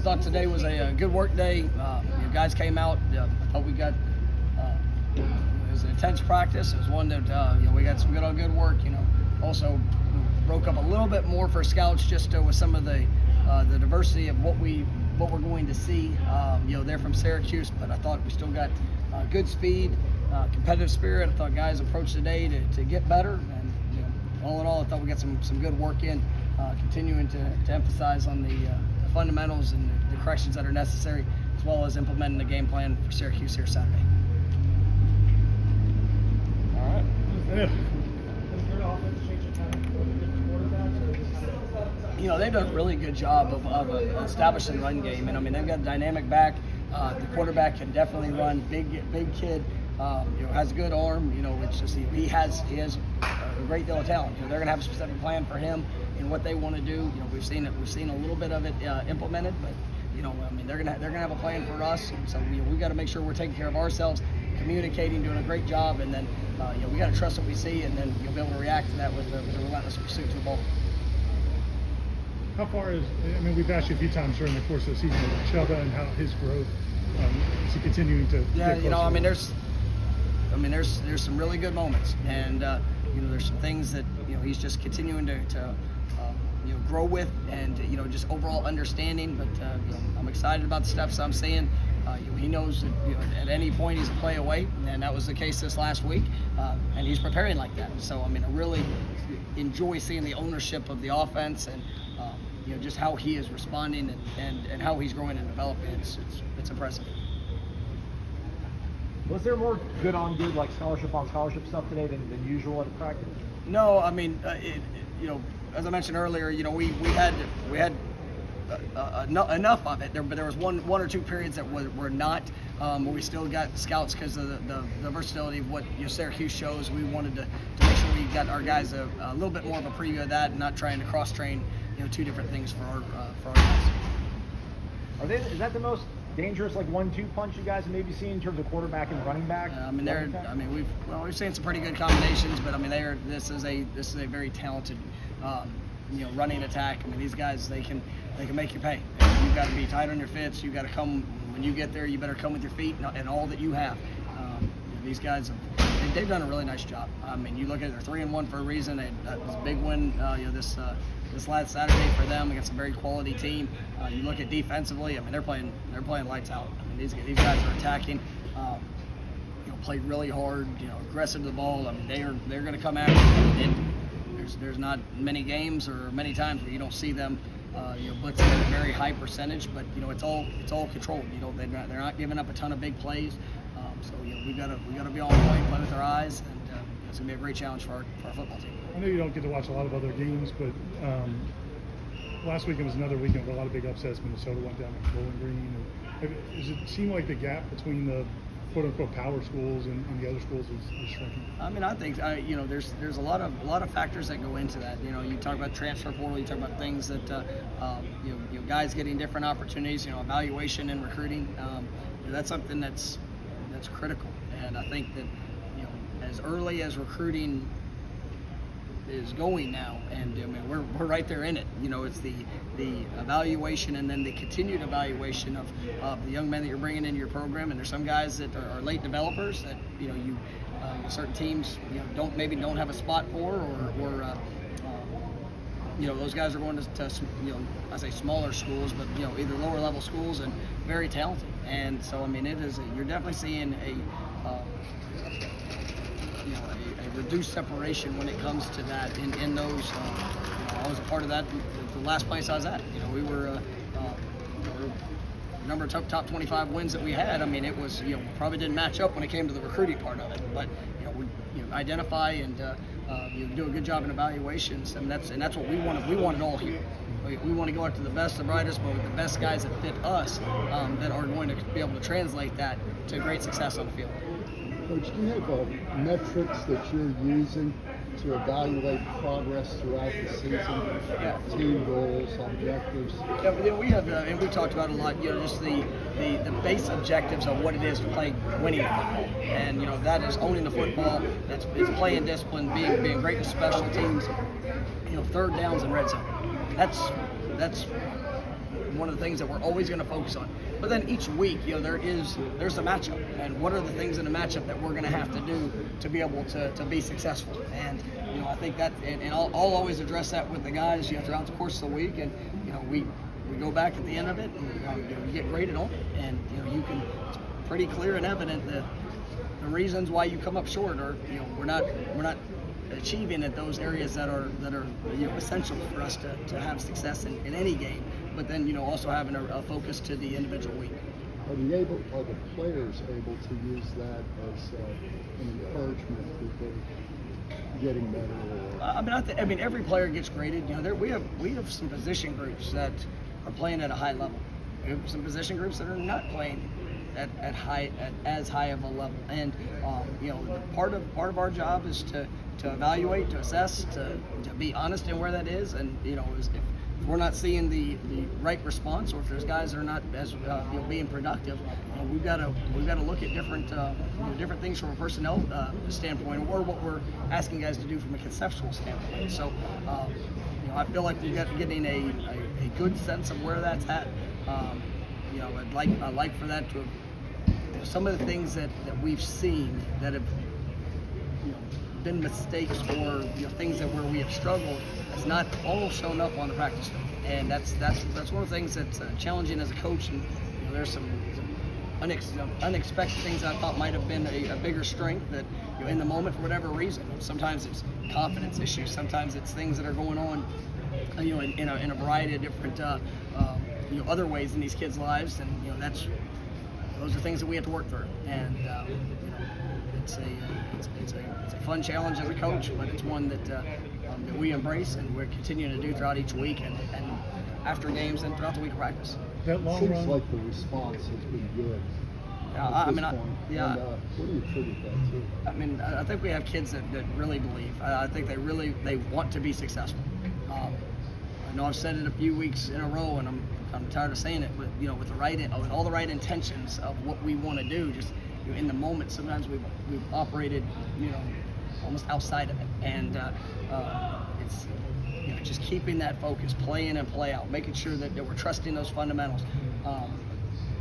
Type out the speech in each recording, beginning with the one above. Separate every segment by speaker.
Speaker 1: thought today was a good work day. You guys came out. I thought we got it was an intense practice. It was one that we got some good work. Also broke up a little bit more for scouts just with some of the diversity of what we're going to see. They're from Syracuse, but I thought we still got good speed, competitive spirit. I thought guys approached the day to get better, and all in all, I thought we got some good work in, continuing to emphasize on the fundamentals and the corrections that are necessary, as well as implementing the game plan for Syracuse here Saturday.
Speaker 2: All right.
Speaker 1: They've done a really good job of establishing the run game, and they've got a dynamic back. The quarterback can definitely run. Big kid. Has a good arm. It's just he has a great deal of talent. They're going to have a specific plan for him and what they want to do. We've seen a little bit of it implemented, but they're going to have a plan for us. And so we got to make sure we're taking care of ourselves, communicating, doing a great job, and then we got to trust what we see, and then you'll be able to react to that with a relentless pursuit to the ball.
Speaker 2: How far we've asked you a few times during the course of the season about Chubba and how his growth is he continuing to get closer?
Speaker 1: There's some really good moments, and there's some things that he's just continuing to grow with, and just overall understanding. But I'm excited about the steps I'm seeing. He knows that at any point he's a play away, and that was the case this last week, and he's preparing like that. So I really enjoy seeing the ownership of the offense, and just how he is responding and how he's growing and developing. It's impressive.
Speaker 3: Was there more good on good, like scholarship on scholarship stuff today than usual at practice?
Speaker 1: No, as I mentioned earlier, we had enough of it, but there was one or two periods that were not, where we still got scouts because of the versatility of what Syracuse shows. We wanted to make sure we got our guys a little bit more of a preview of that, and not trying to cross train two different things for our guys.
Speaker 3: Is that the most dangerous 1-2 punch you guys have maybe seen in terms of quarterback and running back?
Speaker 1: We've seen some pretty good combinations, but this is a very talented running attack. These guys they can make you pay. You've got to be tight on your fits. You've got to come when you get there. You better come with your feet and all that you have. These guys they've done a really nice job. You look at it, they're 3-1 for a reason. That was a big win. This last Saturday for them against a very quality team. You look at defensively. They're playing lights out. These guys are attacking. Played really hard. Aggressive to the ball. They're going to come after you. There's not many games or many times where you don't see them blitzing at a very high percentage, but it's all controlled. They're not giving up a ton of big plays. So we got to be on point, play with our eyes, and it's going to be a great challenge for our football team.
Speaker 2: I know you don't get to watch a lot of other games, but last weekend was another weekend with a lot of big upsets. Minnesota went down to Bowling Green. Does it seem like the gap between the quote-unquote power schools and the other schools is shrinking?
Speaker 1: I think there's a lot of factors that go into that. You talk about transfer portal, you talk about things that guys getting different opportunities. Evaluation and recruiting. That's something that's critical, and I think that as early as recruiting is going now, and we're right there in it. It's the evaluation and then the continued evaluation of the young men that you're bringing into your program. And there's some guys that are late developers that certain teams don't have a spot for, or those guys are going to I say smaller schools, but either lower level schools, and very talented. And so you're definitely seeing a reduced separation when it comes to that in those. I was a part of that the last place I was at. We were number of top 25 wins that we had. It was probably didn't match up when it came to the recruiting part of it, but we identify and do a good job in evaluations, and that's what we want. We want it all here. We want to go after the best, the brightest, but with the best guys that fit us, that are going to be able to translate that to great success on the field.
Speaker 4: Coach, do you have metrics that you're using to evaluate progress throughout the season?
Speaker 1: Yeah.
Speaker 4: Team goals, objectives?
Speaker 1: Yeah, but we have, and we talked about it a lot, just the base objectives of what it is to play winning football. And, that is owning the football, it's playing discipline, being great in special teams, third downs and red zone. That's one of the things that we're always going to focus on. But then each week, there's a matchup, and what are the things in the matchup that we're going to have to do to be able to be successful. And I think that, and I'll always address that with the guys throughout the course of the week, and we go back at the end of it, and you get graded on it, and you can, it's pretty clear and evident that the reasons why you come up short are we're not achieving at those areas that are essential for us to have success in any game, but then also having a focus to the individual week.
Speaker 4: Are the players able to use that as an encouragement for getting better?
Speaker 1: I mean, every player gets graded. We have some position groups that are playing at a high level. We have some position groups that are not playing at as high of a level, and part of our job is to evaluate, to assess, to be honest in where that is, and if we're not seeing the right response, or if there's guys that are not as being productive, we've got to look at different things from a personnel standpoint, or what we're asking guys to do from a conceptual standpoint. So I feel like we've got getting a good sense of where that's at. I'd like for that to have, some of the things that we've seen that have been mistakes, or things that where we have struggled, has not all shown up on the practice field, and that's one of the things that's challenging as a coach. And there's some unexpected things that I thought might have been a bigger strength that in the moment, for whatever reason, sometimes it's confidence issues, sometimes it's things that are going on in a variety of different other ways in these kids' lives, and those are things that we have to work through. And it's a fun challenge as a coach, but it's one that we embrace and we're continuing to do throughout each week and after games and throughout the week of practice.
Speaker 2: That long
Speaker 4: Seems
Speaker 2: run,
Speaker 4: like the response has been good.
Speaker 2: Uh,
Speaker 4: What do you attribute that to?
Speaker 1: I think we have kids that really believe. I think they want to be successful. I know I've said it a few weeks in a row, and I'm tired of saying it, but with all the right intentions of what we want to do, just in the moment, sometimes we've operated almost outside of it, and it's just keeping that focus, play in and play out, making sure that we're trusting those fundamentals.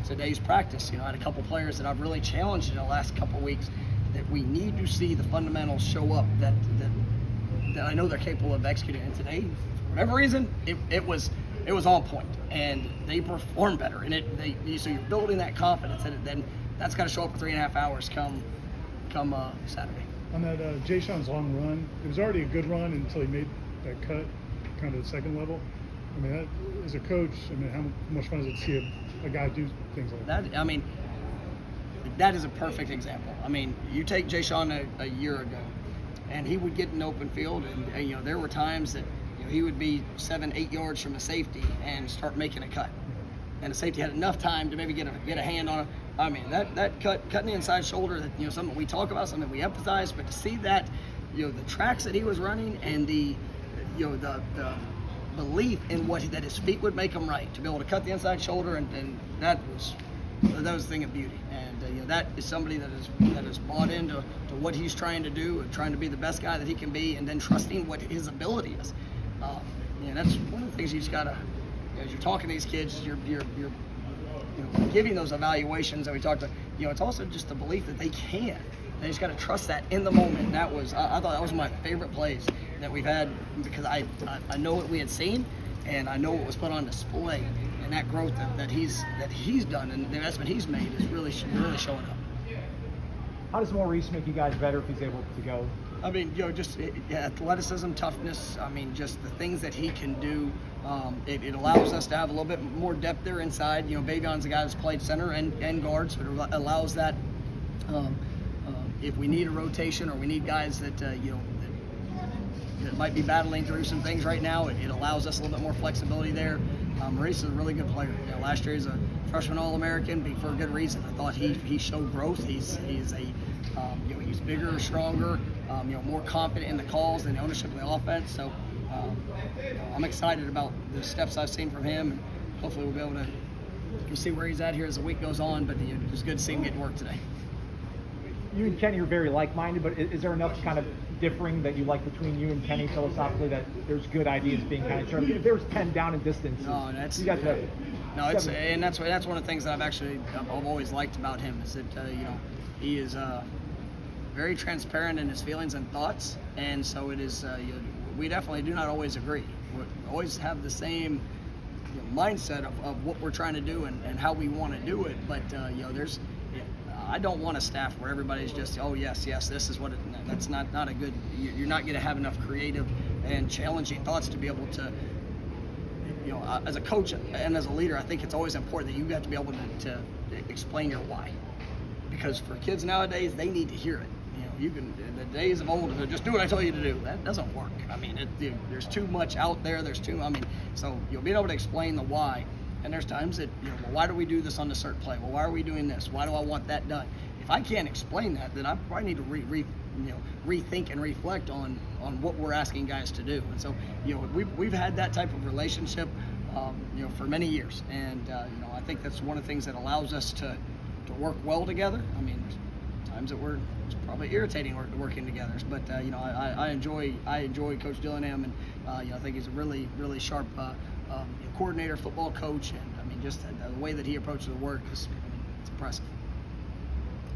Speaker 1: Today's practice, I had a couple players that I've really challenged in the last couple of weeks, that we need to see the fundamentals show up that I know they're capable of executing. And today, for whatever reason, it was on point, and they performed better. And so you're building that confidence, and then that's got to show up for 3.5 hours come Saturday.
Speaker 2: on that Jay Sean's long run, it was already a good run until he made that cut, kind of the second level. I mean, that, as a coach, how much fun is it to see a guy do things like that?
Speaker 1: That is a perfect example. You take Jay Sean a year ago, and he would get in open field, and there were times that he would be 7-8 yards from a safety and start making a cut, and the safety had enough time to maybe get a hand on it. That cutting the inside shoulder, that something we talk about, something we emphasize, but to see that, the tracks that he was running, and the belief in that his feet would make him right, to be able to cut the inside shoulder, and that was a thing of beauty. And that is somebody that is bought into what he's trying to do, and trying to be the best guy that he can be, and then trusting what his ability is. That's one of the things you just gotta, as you're talking to these kids, you're giving those evaluations that we talked about. It's also just the belief that they can. They just got to trust that in the moment. That was, I thought that was my favorite plays that we've had, because I know what we had seen, and I know what was put on display, and that growth that he's done, and the investment he's made is really showing up.
Speaker 3: How does Maurice make you guys better if he's able to go?
Speaker 1: Just athleticism, toughness. Just the things that he can do. It allows us to have a little bit more depth there inside. Bayvion's a guy that's played center and guard, so it allows that. If we need a rotation, or we need guys that that might be battling through some things right now, it allows us a little bit more flexibility there. Maurice is a really good player. Last year he's a freshman All-American, for a good reason. I thought he showed growth. He's bigger, stronger, more confident in the calls and the ownership of the offense. So I'm excited about the steps I've seen from him, and hopefully we'll be able to see where he's at here as the week goes on. But it was good to see him get to work today.
Speaker 3: You and Kenny are very like-minded, but is there enough kind of differing that you like between you and Kenny philosophically, that there's good ideas being kind of shared? If there was 10 down and distance,
Speaker 1: No, that's
Speaker 3: you guys have
Speaker 1: no, it's
Speaker 3: seven.
Speaker 1: and that's one of the things that I've always liked about him is that he is very transparent in his feelings and thoughts, and so it is. We definitely do not always agree. We always have the same mindset of what we're trying to do and how we want to do it. But I don't want a staff where everybody's just, oh yes, this is what it. That's not a good. You're not going to have enough creative and challenging thoughts to be able to. As a coach and as a leader, I think it's always important that you have to be able to explain your why. Because for kids nowadays, they need to hear it. You can, in the days of old, just do what I tell you to do. That doesn't work. I mean, there's too much out there. So you'll be able to explain the why. And there's times that, well, why do we do this on the certain play? Well, why are we doing this? Why do I want that done? If I can't explain that, then I probably need to rethink and reflect on what we're asking guys to do. And so, we've had that type of relationship, for many years. And I think that's one of the things that allows us to work well together. I mean, there's times that it's probably irritating working together, but I enjoy Coach Dillingham, and I think he's a really, really sharp coordinator, football coach, and I mean, just the way that he approaches the work it's impressive.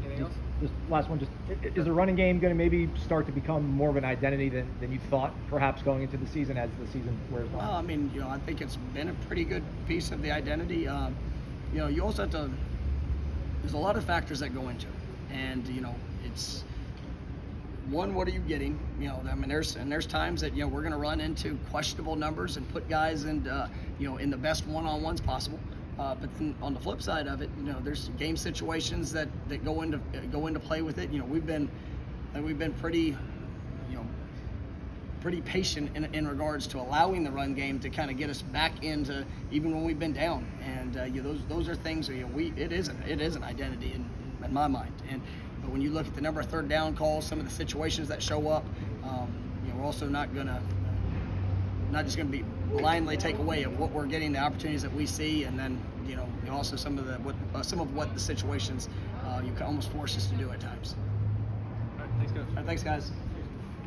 Speaker 3: Anything else? Just last one. Is the running game going to maybe start to become more of an identity than you thought, perhaps going into the season as the season wears on?
Speaker 1: Well, I mean, I think it's been a pretty good piece of the identity. You also have to. There's a lot of factors that go into it, and it's one, what are you getting? I mean, there's times that we're going to run into questionable numbers and put guys in the best one-on-ones possible. But then on the flip side of it, there's game situations that go into play with it. We've been pretty patient in regards to allowing the run game to kind of get us back into even when we've been down. And those are things it is an identity in my mind. But when you look at the number of third down calls, some of the situations that show up, we're also not just going to be blindly take away of what we're getting, the opportunities that we see, and then also some of what the situations you can almost force us to do at times.
Speaker 3: All right, thanks, Coach.
Speaker 1: All right, thanks, guys.